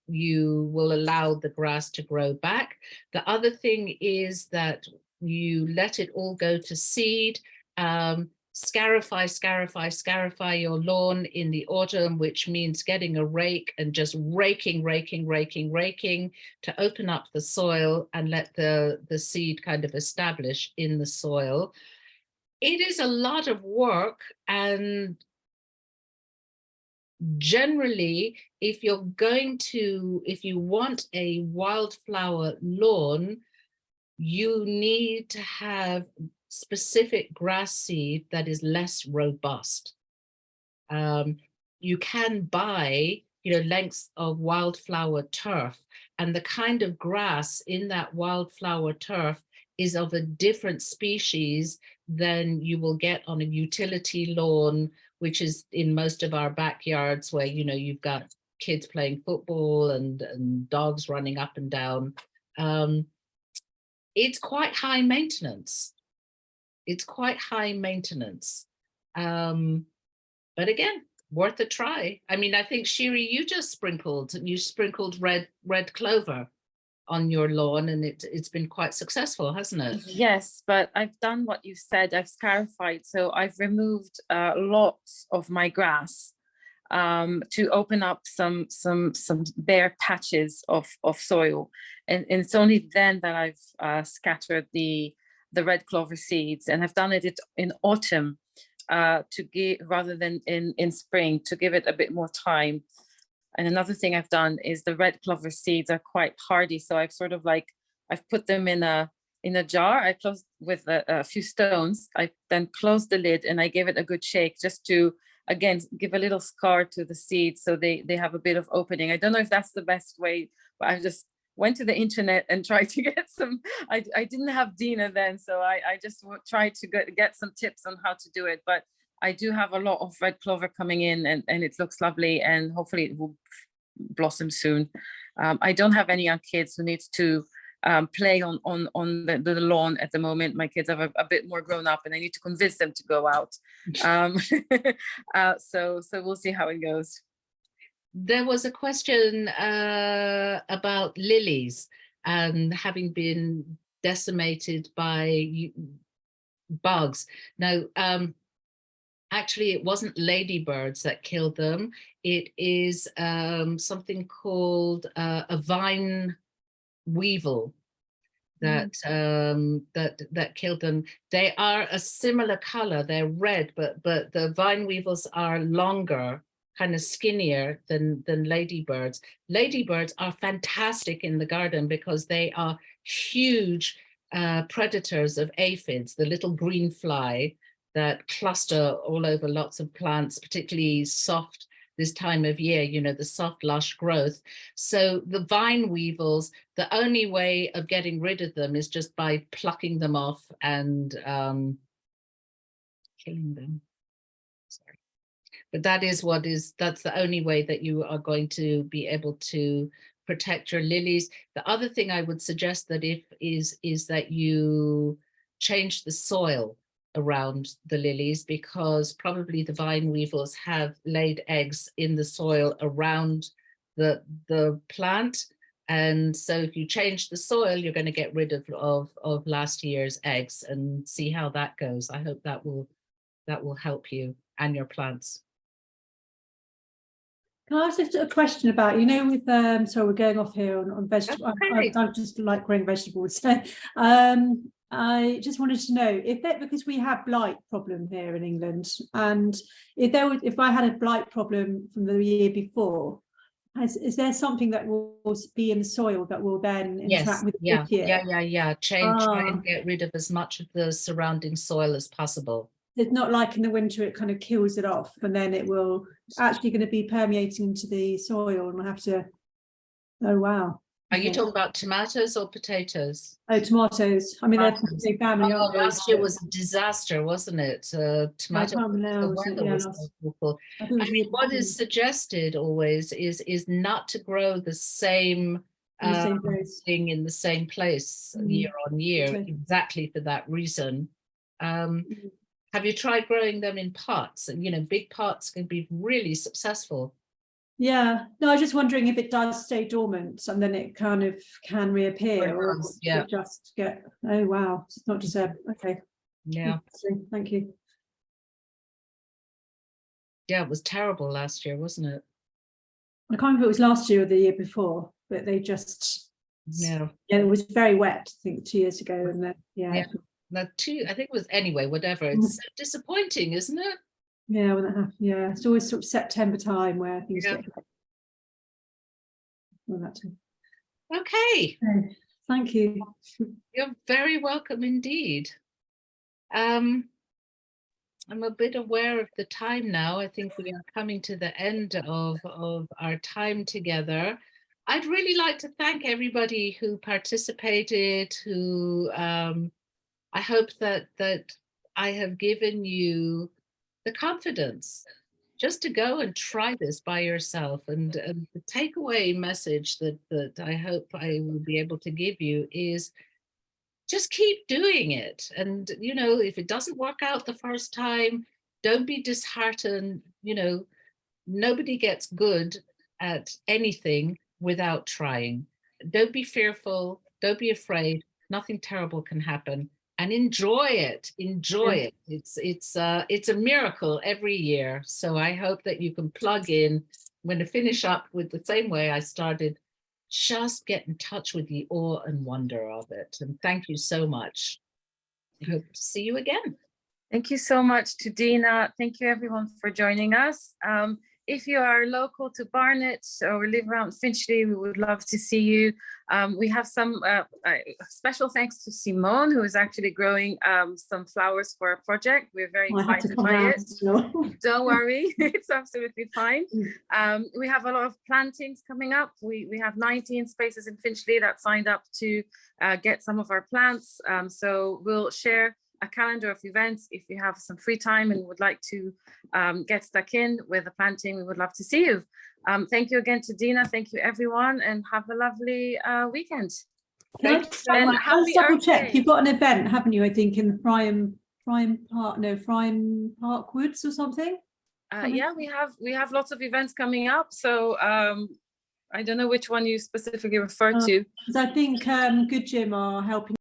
you will allow the grass to grow back. The other thing is that you let it all go to seed. Scarify your lawn in the autumn, which means getting a rake and just raking to open up the soil and let the seed kind of establish in the soil. It is a lot of work, and generally, if you want a wildflower lawn, you need to have specific grass seed that is less robust. You can buy, you know, lengths of wildflower turf, and the kind of grass in that wildflower turf is of a different species than you will get on a utility lawn, which is in most of our backyards, where, you know, you've got kids playing football and dogs running up and down. It's quite high maintenance. It's quite high maintenance. But again, worth a try. I mean, I think, Shiri, you sprinkled red clover on your lawn, and it's been quite successful, hasn't it? Yes, but I've done what you said. I've scarified. So I've removed lots of my grass to open up some bare patches of soil, and it's only then that I've scattered the red clover seeds, and I've done it in autumn to give, rather than in spring, to give it a bit more time. And another thing I've done is the red clover seeds are quite hardy, so I've sort of like, I've put them in a jar. I closed with a few stones. I then closed the lid and I gave it a good shake, just to, again, give a little scar to the seeds, so they have a bit of opening. I don't know if that's the best way, but I just went to the internet and tried to get some. I didn't have Dina then, so I just tried to get some tips on how to do it. But I do have a lot of red clover coming in, and it looks lovely, and hopefully it will blossom soon. I don't have any young kids who need to play on the lawn at the moment. My kids are a bit more grown up, and I need to convince them to go out. So we'll see how it goes. There was a question about lilies and having been decimated by bugs. Now, actually, it wasn't ladybirds that killed them. It is something called a vine weevil that that killed them. They are a similar color. They're red, but the vine weevils are longer, kind of skinnier than ladybirds. Ladybirds are fantastic in the garden because they are huge predators of aphids, the little green fly that cluster all over lots of plants, particularly soft this time of year, you know, the soft, lush growth. So the vine weevils, the only way of getting rid of them is just by plucking them off and killing them. Sorry. But that's the only way that you are going to be able to protect your lilies. The other thing I would suggest that is that you change the soil around the lilies, because probably the vine weevils have laid eggs in the soil around the plant. And so if you change the soil, you're going to get rid of last year's eggs, and see how that goes. I hope that will help you and your plants. Can I ask just a question about, you know, with so we're going off here on vegetables. Okay. I just like growing vegetables. So I just wanted to know if that, because we have blight problem here in England, and if I had a blight problem from the year before, is there something that will be in the soil that will then interact with this year? Try and get rid of as much of the surrounding soil as possible. It's not like in the winter it kind of kills it off, and then it will actually going to be permeating into the soil, and we'll have to. Oh wow! Are you talking about tomatoes or potatoes? Oh, tomatoes. I mean, they're big family. Oh, last year was a disaster, wasn't it? Tomatoes. I mean, what is suggested always is not to grow the same thing in the same place year on year, exactly for that reason. Have you tried growing them in pots? And, you know, big pots can be really successful. Yeah, no, I was just wondering if it does stay dormant and then it kind of can reappear, or it just get, oh wow, it's not deserved. Okay. Yeah. Thank you. Yeah, it was terrible last year, wasn't it? I can't remember if it was last year or the year before, but they just, it was very wet, I think 2 years ago, and then I think it was, anyway, whatever. It's so disappointing, isn't it? Yeah, when that happens. Yeah, it's always sort of September time where things get. Well, that too. Okay. Thank you. You're very welcome indeed. I'm a bit aware of the time now. I think we are coming to the end of our time together. I'd really like to thank everybody who participated, who I hope that I have given you the confidence just to go and try this by yourself. And the takeaway message that I hope I will be able to give you is just keep doing it. And, you know, if it doesn't work out the first time, don't be disheartened. You know, nobody gets good at anything without trying. Don't be fearful. Don't be afraid. Nothing terrible can happen. And enjoy it. Enjoy it. It's a miracle every year. So I hope that you can plug in. I'm going to finish up with the same way I started. Just get in touch with the awe and wonder of it. And thank you so much. I hope to see you again. Thank you so much to Dina. Thank you everyone for joining us. If you are local to Barnet or live around Finchley, we would love to see you. We have some special thanks to Simone, who is actually growing some flowers for our project. We're very excited by it. Don't worry, it's absolutely fine. We have a lot of plantings coming up. We have 19 spaces in Finchley that signed up to get some of our plants. So we'll share a calendar of events. If you have some free time and would like to get stuck in with the planting, we would love to see you. Thank you again to Dina. Thank you everyone, and have a lovely weekend. Can I just double check? You've got an event, haven't you? I think in Frime Park Woods or something. Yeah, we have lots of events coming up. So I don't know which one you specifically refer to. Because I think Good Gym are helping